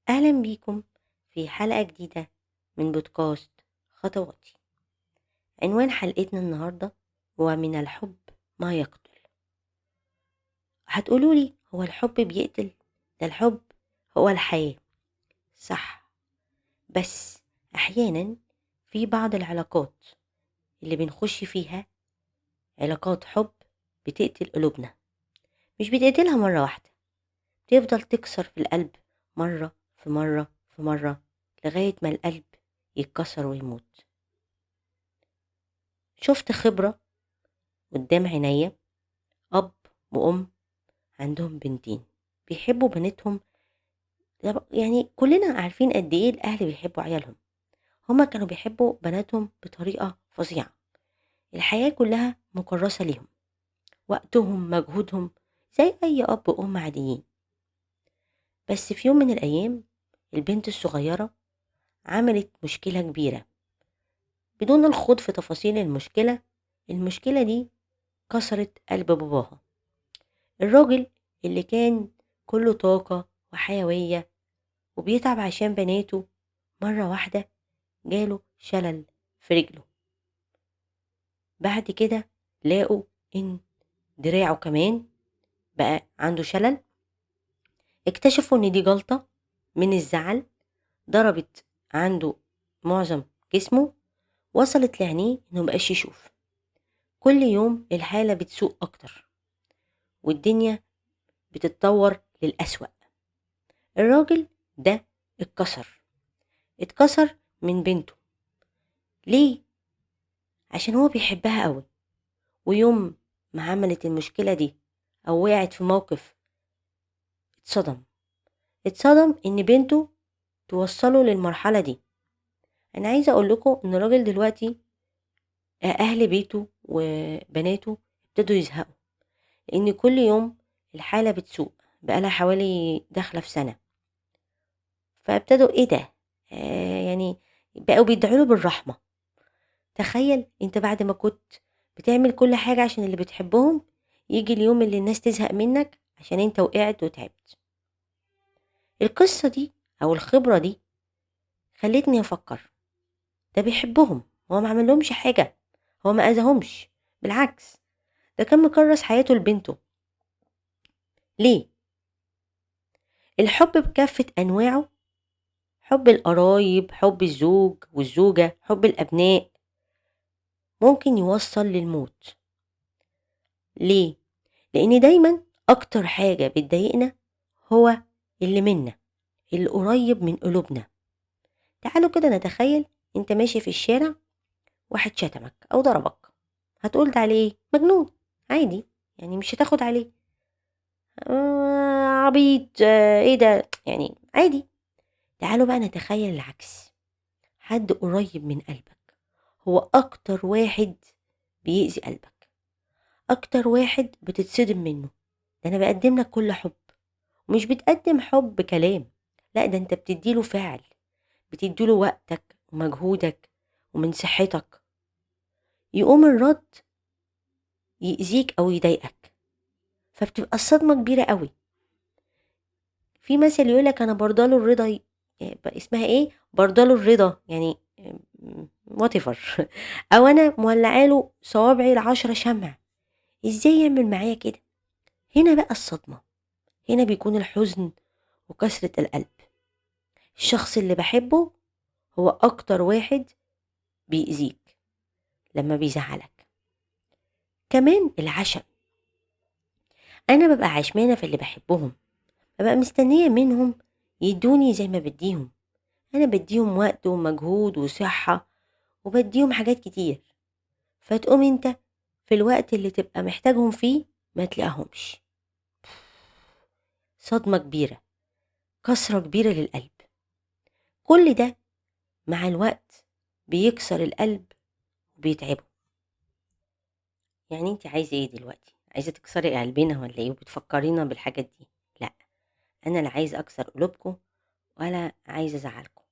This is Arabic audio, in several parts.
أهلا بيكم في حلقة جديدة من بودكاست خطواتي. عنوان حلقتنا النهاردة هو من الحب ما يقتل. هتقولولي هو الحب بيقتل؟ ده الحب هو الحياة، صح. بس أحيانا في بعض العلاقات اللي بنخش فيها علاقات حب بتقتل قلوبنا، مش بتقتلها مرة واحدة، تفضل تكسر في القلب مرة في مرة في مرة لغاية ما القلب يتكسر ويموت. شفت خبرة قدام عينيا، أب وأم عندهم بنتين بيحبوا بنتهم. يعني كلنا عارفين قد إيه الأهل بيحبوا عيالهم. هما كانوا بيحبوا بناتهم بطريقة فظيعة، الحياة كلها مكرسة ليهم، وقتهم مجهودهم زي أي أب وأم عاديين. بس في يوم من الأيام البنت الصغيرة عملت مشكلة كبيرة. بدون الخوض في تفاصيل المشكلة دي كسرت قلب باباها، الراجل اللي كان كله طاقة وحيوية وبيتعب عشان بناته. مرة واحدة جاله شلل في رجله. بعد كده لاقوا ان دراعه كمان بقى عنده شلل. اكتشفوا ان دي جلطة من الزعل ضربت عنده معظم جسمه، وصلت لعينيه انه مبقاش يشوف. كل يوم الحالة بتسوء اكتر والدنيا بتتطور للأسوأ. الراجل ده اتكسر اتكسر من بنته. ليه؟ عشان هو بيحبها قوي، ويوم ما عملت المشكلة دي أو وقعت في موقف اتصدم. اتصدم إن بنته توصله للمرحلة دي. أنا عايزة أقول لكم إن الراجل دلوقتي أهل بيته وبناته ابتدوا يزهقوا، لأن كل يوم الحالة بتسوء، بقالها حوالي داخلة في سنة. فابتدوا إيه ده؟ يعني بقوا بيدعوا له بالرحمة. تخيل انت بعد ما كنت بتعمل كل حاجة عشان اللي بتحبهم، يجي اليوم اللي الناس تزهق منك عشان انت وقعت وتعبت. القصة دي او الخبرة دي خلتني افكر، ده بيحبهم، هو ما عملهمش حاجة، هو ما اذاهمش، بالعكس ده كان مكرس حياته لبنته. ليه؟ الحب بكافة انواعه، حب القرايب، حب الزوج والزوجة، حب الابناء، ممكن يوصل للموت. ليه؟ لان دايما اكتر حاجة بتضايقنا هو اللي منا، اللي قريب من قلوبنا. تعالوا كده نتخيل انت ماشي في الشارع، واحد شتمك او ضربك، هتقول ده عليه مجنون عادي، يعني مش هتاخد عليه عبيط، ايه ده يعني عادي. تعالوا بقى نتخيل العكس، حد قريب من قلبك هو اكتر واحد بيأذي قلبك، اكتر واحد بتتصدم منه. ده انا بقدم لك كل حب، ومش بتقدم حب كلام، لا ده انت بتديله فعل، بتديله وقتك ومجهودك ومن صحتك. يقوم الرد يأذيك أو يضايقك، فبتبقى الصدمة كبيرة قوي. في مثل يقولك أنا برضاله الرضا اسمها ايه، برضاله الرضا يعني whatever أو أنا مولعاله صوابعي ال10 شمع. ازاي يعمل معايا كده؟ هنا بقى الصدمة، هنا بيكون الحزن وكسرة القلب. الشخص اللي بحبه هو أكتر واحد بيأذيك لما بيزعلك. كمان العشم، أنا ببقى عشمانة في اللي بحبهم، ببقى مستنية منهم يدوني زي ما بديهم. أنا بديهم وقت ومجهود وصحة، وبديهم حاجات كتير، فتقوم انت في الوقت اللي تبقى محتاجهم فيه ما تلاقيهمش. صدمة كبيرة، كسرة كبيرة للقلب. كل ده مع الوقت بيكسر القلب وبيتعبه. يعني انت عايزة ايه دلوقتي؟ عايزة تكسري قلبنا ولا ايه وبتفكرينا بالحاجات دي؟ لا، انا لا عايزة اكسر قلوبكم ولا عايزة ازعلكم،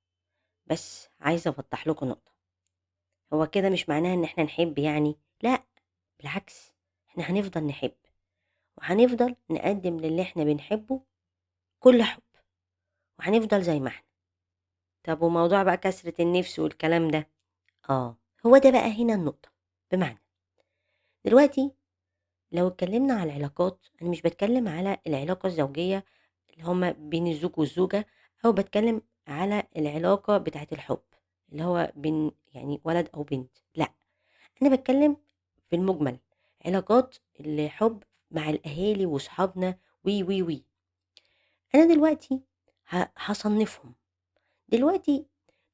بس عايزة اوضح لكم نقطة. هو كده مش معناها ان احنا نحب يعني، لا، بالعكس، احنا هنفضل نحب وهنفضل نقدم للي احنا بنحبه كل حب، وهنفضل زي ما إحنا. طب وموضوع بقى كسرة النِفس والكلام ده، هو ده بقى هنا النقطة. بمعنى دلوقتي لو اتكلمنا على العلاقات، أنا مش باتكلم على العلاقة الزوجية اللي هُم بين الزوج والزوجة، أو باتكلم على العلاقة بتاعة الحُب، اللي هو بين يعني ولد أو بنت، لأ، أنا باتكلم في المُجمل، علاقات الحُب مع الأهالي وصحابنا و. أنا دلوقتي هاصنّفهم. دلوقتي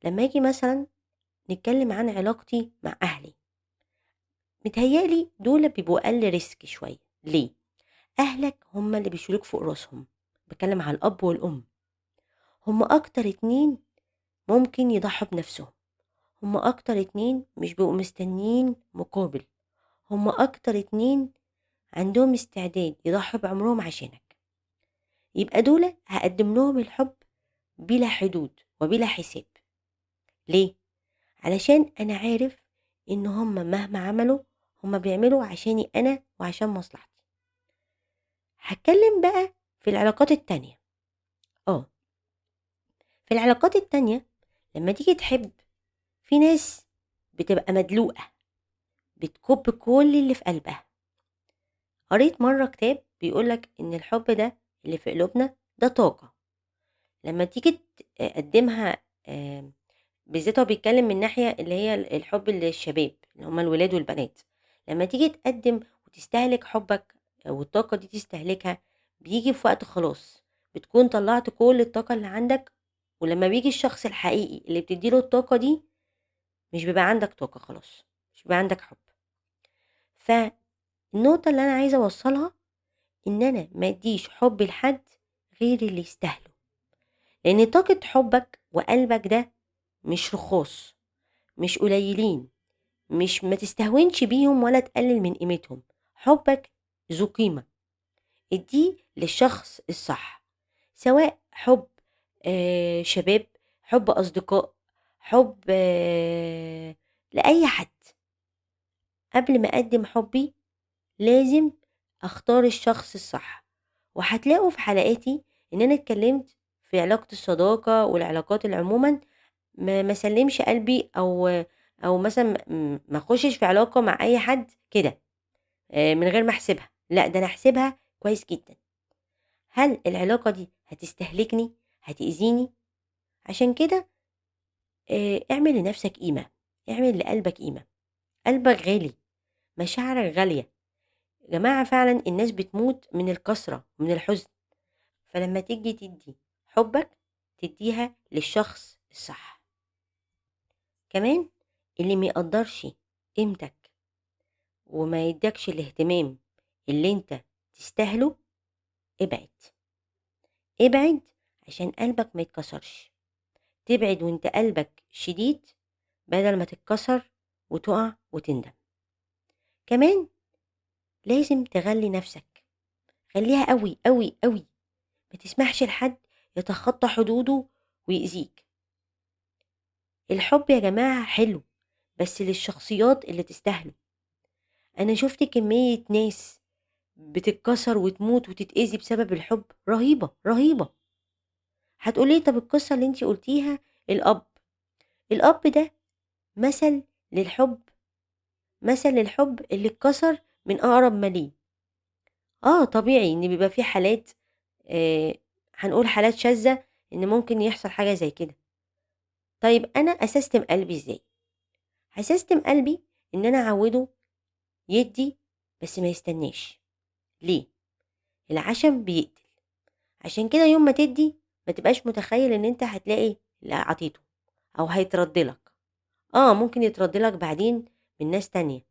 لمّا آجي مثلًا نتكلم عن علاقتي مع أهلي، متهيأ لي دول بيبقوا أقل risk شوية. ليه؟ أهلك هم اللي بيشيلوك فوق راسهم، باتكلم على الأب والأم، هم أكتر اتنين ممكن يضحوا بنفسهم، هم أكتر اتنين مش بيبقوا مستنيين مقابل، هم أكتر اتنين عندهم استعداد يضحوا بعمرهم عشانك. يبقى دول هاقدم لهم الحب بلا حدود وبلا حساب. ليه؟ علشان أنا عارف إن هم مهما عملوا هم بيعملوا عشاني أنا وعشان مصلحتي. هاتكلم بقى في العلاقات التانية. آه، في العلاقات التانية لمّا تيجي تحب، في ناس بتبقى مدلوقة، بتكُب كل اللي في قلبها. قريت مرّة كتاب بيقول لك إن الحب ده اللي في قلوبنا ده طاقة، لمّا تيجي تقدّمها بالذات هو بيتكلم من ناحية اللي هي الحب للشباب، اللي هم الولاد والبنات. لمّا تيجي تقدّم وتستهلك حُبّك والطاقة دي تستهلكها، بييجي في وقت خلاص بتكون طلّعت كل الطاقة اللي عندك، ولمّا بييجي الشخص الحقيقي اللي بتدّي له الطاقة دي، مش بيبقى عندك طاقة خلاص، مش بيبقى عندك حُب. فالنقطة اللي أنا عايزة أوصّلها إن أنا ما أدّيش حُبّي لحد غير اللي يستاهله، لإن طاقة حُبّك وقلبك ده مش رخاص، مش قليلين، مش ما تستهونش بيهم ولا تقلل من قيمتهم. حُبّك ذو قيمة، ادّيه للشخص الصح، سواء حُب شباب، حُب أصدقاء، حُب لأي حد. قبل ما أقدّم حُبّي لازم أختار الشخص الصح، وهتلاقوا في حلقاتي إن أنا اتكلمت في علاقة الصداقة والعلاقات اللي عمومًا ما اسلّمش قلبي أو مثلًا ما اخشش في علاقة مع أي حد كده من غير ما أحسبها، لأ ده أنا أحسبها كويس جدًا. هل العلاقة دي هتستهلكني، هتأذيني؟ عشان كده اعمل لنفسك قيمة، اعمل لقلبك قيمة، قلبك غالي، مشاعرك غالية. يا جماعة فعلًا الناس بتموت من الكسرة ومن الحزن، فلمّا تيجي تدّي حُبّك تدّيها للشخص الصح. كمان اللي ما يقدّرش قيمتك وما يدّكش الاهتمام اللي أنت تستاهله، ابعد، ابعد عشان قلبك ما يتكسرش. تبعد وأنت قلبك شديد بدل ما تتكسر وتُقع وتندم. كمان لازم تغلّي نَفْسك، غلّيها أوي، أوي، أوي، ما تسمحش لحد يتخطّى حدوده ويأذيك. الحب يا جماعة حلو، بس للشخصيات اللي تستاهله. أنا شُفت كمية ناس بتتكسر وتموت وتتأذي بسبب الحب رهيبة، رهيبة. هتقولي لي طَب القصة اللي أنتِ قُلتيها الأب، الأب ده مثل للحب، مثل للحب اللي اتكسر من أقرب ما ليه. طبيعي إن بيبقى في حالات آآ هنقول حالات شاذة إن ممكن يحصل حاجة زي كده. طيب أنا أسستم قلبي إزاي؟ هاسستم قلبي إن أنا أعوّده يدّي بس ما يستناش. ليه؟ العشم بيقتل، عشان كده يوم ما تدّي ما تبقاش متخيّل إن أنت هتلاقي اللي عطيته أو هيترَد لك. ممكن يترَد لك بعدين من ناس تانية،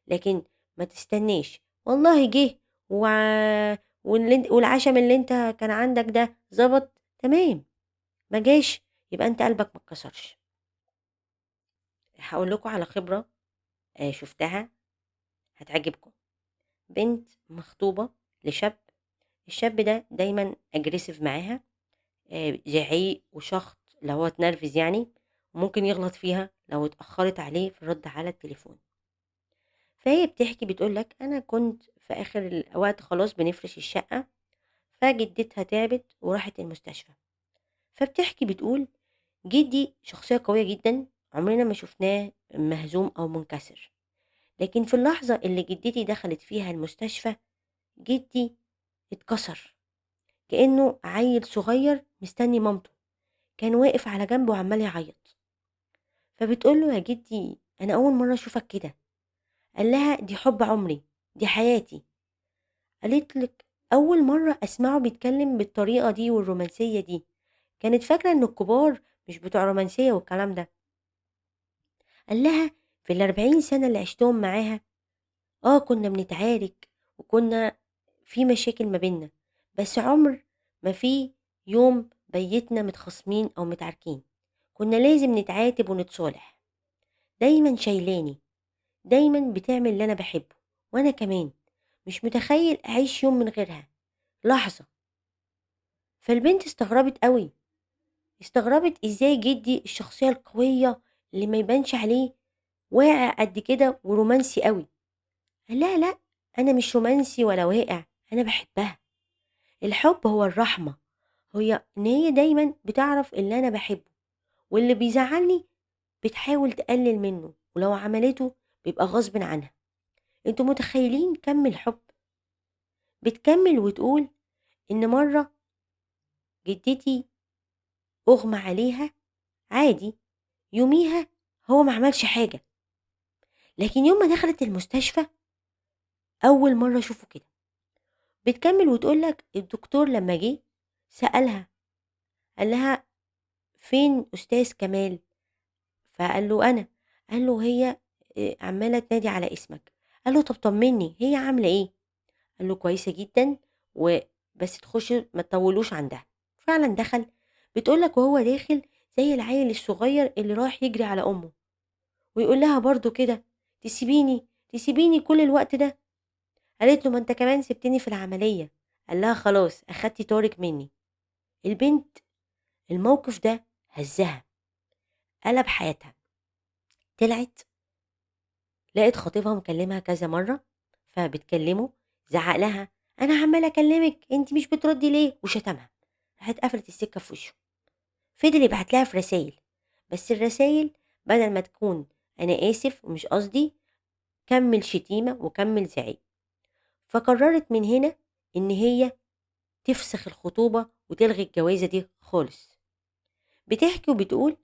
لكن ما تستناش والله جِه وع والعشم اللي أنت كان عندك ده ضبط تمام، ما جاش يبقى أنت قلبك ما اتكسرش. هاقول لكم على خبرة شُفتها هتعجبكم. بنت مخطوبة لشاب، الشاب ده دايمًا aggressive معاها، زعيق وشخط لو هو اتنرفز يعني، وممكن يغلط فيها لو اتأخرت عليه في الرد على التليفون. فهي بتحكي بتقول لك أنا كنت في آخر الوقت خلاص بنفرش الشقة، فجدتها تعبت وراحت المستشفى، فبتحكي بتقول: جدي شخصية قوية جدًا، عمرنا ما شُفناه مهزوم أو منكسر، لكن في اللحظة اللي جدتي دخلت فيها المستشفى، جدي اتكسر، كإنه عيّل صغير مستني مامته، كان واقف على جنب وعمّال يعيط. فبتقول له: "يا جدي أنا أول مرّة أشوفك كده." قال لها: "دي حُب عمري، دي حياتي." قالت لِك: "أول مرّة أسمعه بيتكلم بالطريقة دي والرومانسية دي." كانت فاكرة إن الكبار مش بتوع رومانسية والكلام ده. قال لها: "في ال40 سَنة اللي عِشتهم معاها، كنا بنتعارك وكنا في مشاكل ما بيننا، بس عُمر ما في يوم بيّتنا متخاصمين أو متعاركين، كنا لازم نتعاتب ونتصالح، دايمًا شايلاني، دايمًا بتعمل اللي أنا باحبه، وأنا كمان، مش متخيّل أعيش يوم من غيرها، لحظة." فالبنت استغربت أوي، استغربت إزاي جدي الشخصية القوية اللي ما يبانش عليه واقع قد كده ورومانسي أوي. قال لها: "لأ، أنا مش رومانسي ولا واقع، أنا باحبها. الحب هو الرحمة، إن هي دايمًا بتعرف اللي أنا باحبه، واللي بيزعّلني بتحاول تقلل منه، ولو عملته بيبقى غصبٍ عنها." أنتم متخيلين كَم الحب؟ بتكمل وتقول إن مرّة جدتي أُغمى عليها عادي، يوميها هو ما عملش حاجة، لكن يوم ما دخلت المستشفى أول مرّة أشوفه كده. بتكمل وتقول لك الدكتور لمّا جه سألها، قال لها: "فين أستاذ كمال؟" فقال له: "أنا." قال له: "هي عمّالة تنادي على اسمك." قال له: "طب طمّني هي عاملة إيه؟" قال له: "كويسة جدًا بس تخشوا ما تطوّلوش عندها." فعلًا دخل، بتقول لك وهو داخل زي العيل الصغير اللي رايح يجري على أمه، ويقول لها برضه كده: تسيبيني كل الوقت ده؟" قالت له: "ما أنت كمان سِبتني في العملية." قال لها: "خلاص أخدتِ طارق منّي." البنت الموقف ده هزّها، قلب حياتها، طلعت لقت خطيبها مكلمها كذا مرّة، فبتكلمه زعّق لها: "أنا عمّال أكلمِك أنتِ مش بتردي ليه؟" وشتمها، راحت قفلت السكة في وشه. فضل يبعت لها في رسايل، بس الرسايل بدل ما تكون أنا آسف ومش قصدي، كمّل شتيمة وكمّل زعيق. فقررت من هنا إن هي تفسخ الخطوبة وتلغي الجوازة دي خالص. بتحكي وبتقول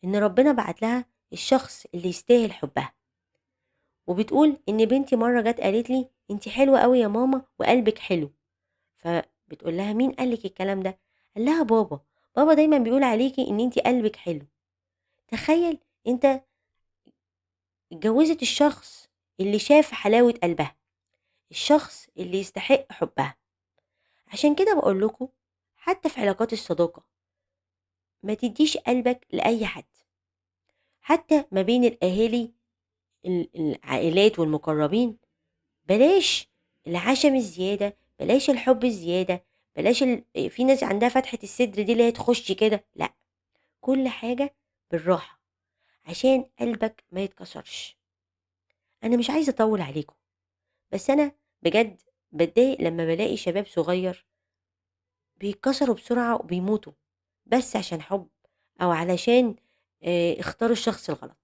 إن ربنا بعت لها الشخص اللي يستاهل حبها، وبتقول إن بنتي مرة جت قالت لي: "أنتِ حلوة أوي يا ماما وقلبِك حلو." فبتقول لها: "مين قال لِك الكلام ده؟" قال لها: "بابا، بابا دايمًا بيقول عليكِ إن أنتِ قلبِك حلو." تخيل أنت اتجوزت الشخص اللي شاف حلاوة قلبها، الشخص اللي يستحق حبها. عشان كده باقول لكم حتى في علاقات الصداقة ما تدّيش قلبك لأي حد، حتى ما بين الأهالي العائلات والمقربين، بلاش العشم الزيادة، بلاش الحب الزيادة، بلاش في ناس عندها فتحة الصدر دي اللي هي تخش كده، لأ، كل حاجة بالراحة عشان قلبك ما يتكسرش. أنا مش عايزة أطوّل عليكم، بس أنا بجد باتضايق لمّا بالاقي شباب صغير بيتكسروا بسرعة وبيموتوا، بس عشان حُب أو علشان اختاروا الشخص الغلط.